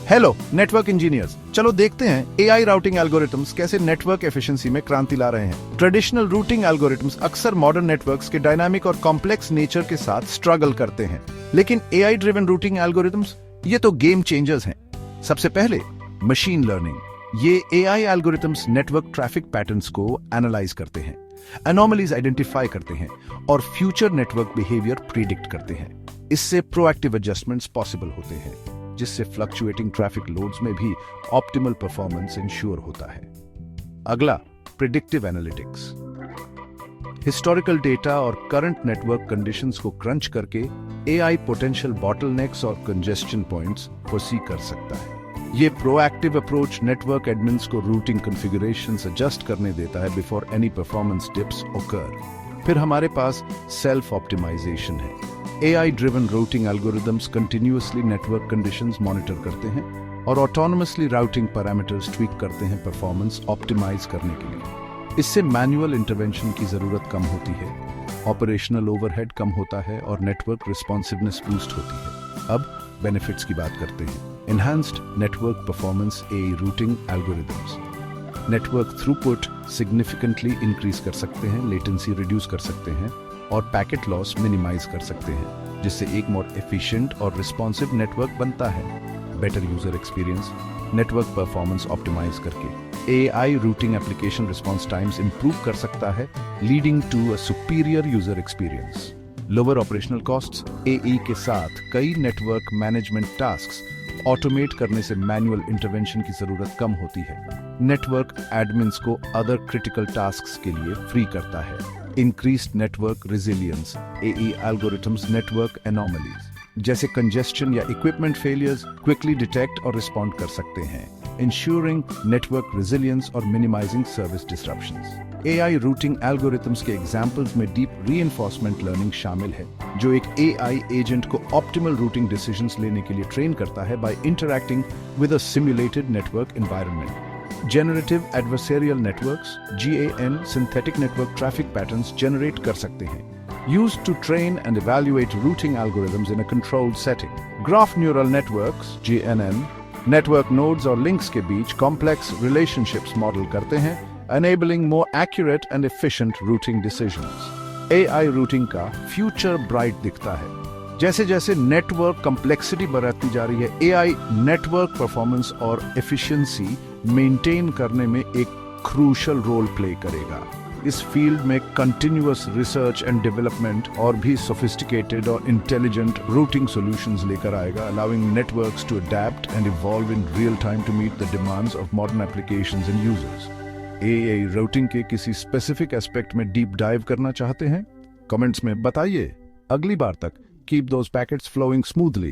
Hello network engineers, चलो देखते हैं एआई राउटिंग एल्गोरिथम्स कैसे नेटवर्क एफिशिएंसी में क्रांति ला रहे हैं। ट्रेडिशनल रूटिंग एल्गोरिथम्स अक्सर मॉडर्न नेटवर्क्स के डायनामिक और कॉम्प्लेक्स नेचर के साथ स्ट्रगल करते हैं, लेकिन एआई ड्रिवन रूटिंग एल्गोरिथम्स ये तो गेम चेंजर्स हैं। सबसे पहले मशीन लर्निंग। ये AI algorithms network traffic patterns को एनालाइज करते हैं, एनोमलीज आइडेंटिफाई करते हैं और फ्यूचर नेटवर्क बिहेवियर प्रिडिक्ट करते हैं। इससे प्रोएक्टिव एडजस्टमेंट्स पॉसिबल होते हैं, जिससे फ्लक्चुएटिंग ट्रैफिक लोड्स में भी ऑप्टिमल परफॉर्मेंस इंश्योर होता है। अगला, प्रिडिक्टिव एनालिटिक्स। हिस्टोरिकल डेटा और करंट नेटवर्क कंडीशंस को क्रंच करके एआई पोटेंशियल बॉटलनेक्स और कंजेस्शन पॉइंट्स फोरसी कर सकता है। ये प्रोएक्टिव अप्रोच नेटवर्क एडमिन्स को रूटिंग कॉन्फ़िगरेशंस एडजस्ट करने देता है बिफोर एनी परफॉर्मेंस डिप्स ओकर। फिर हमारे पास सेल्फ ऑप्टिमाइजेशन है। AI driven routing algorithms continuously network conditions monitor करते हैं और autonomously routing parameters tweak करते हैं परफॉर्मेंस ऑप्टिमाइज करने के लिए। इससे मैनुअल इंटरवेंशन की जरूरत कम होती है, ऑपरेशनल ओवरहेड कम होता है और नेटवर्क रिस्पॉन्सिवनेस बूस्ट होती है। अब बेनिफिट्स की बात करते हैं। Enhanced network performance AI routing algorithms network throughput significantly increase कर सकते हैं, लेटेंसी रिड्यूस कर सकते हैं और पैकेट लॉस मिनिमाइज कर सकते हैं, जिससे एक मोर एफिशिएंट और रिस्पॉन्सिव नेटवर्क बनता है। Better user experience. Network performance optimise करके AI routing application response times improve कर सकता है, leading to a superior user experience. Lower operational costs. AI के साथ कई नेटवर्क मैनेजमेंट टास्क्स ऑटोमेट करने से मैनुअल इंटरवेंशन की जरूरत कम होती है। नेटवर्क एडमिन्स को अदर क्रिटिकल टास्क्स के लिए फ्री करता है। Increased network resilience. AI algorithms network anomalies जैसे कंजेस्शन या इक्विपमेंट फेलियर्स क्विकली डिटेक्ट और रिस्पॉन्ड कर सकते हैं, इंश्योरिंग नेटवर्क रेजिलियंस और minimising service disruptions. AI routing algorithms के एग्जांपल्स में डीप रीइंफोर्समेंट लर्निंग शामिल है, जो एक एआई एजेंट को ऑप्टिमल रूटिंग डिसीजंस लेने के लिए ट्रेन करता है by interacting with a simulated network environment. Generative Adversarial Networks (GAN) synthetic network traffic patterns generate कर सकते हैं, used to train and evaluate routing algorithms in a controlled setting. Graph Neural Networks (GNN) network nodes और links के बीच complex relationships model करते हैं, enabling more accurate and efficient routing decisions. AI routing का future bright दिखता है। जैसे जैसे network complexity बढ़ती जा रही है, एआई नेटवर्क परफॉर्मेंस और एफिशिएंसी मेंटेन करने में एक क्रूशल रोल प्ले करेगा। इस फील्ड में कंटिन्यूअस रिसर्च एंड डेवलपमेंट और भी सोफिस्टिकेटेड और इंटेलिजेंट रूटिंग सॉल्यूशंस लेकर आएगा, allowing networks to adapt and evolve in real time to meet the demands of modern applications and users. AI routing के किसी स्पेसिफिक एस्पेक्ट में deep dive करना चाहते हैं? कमेंट्स में बताइए। अगली बार तक keep those packets flowing smoothly.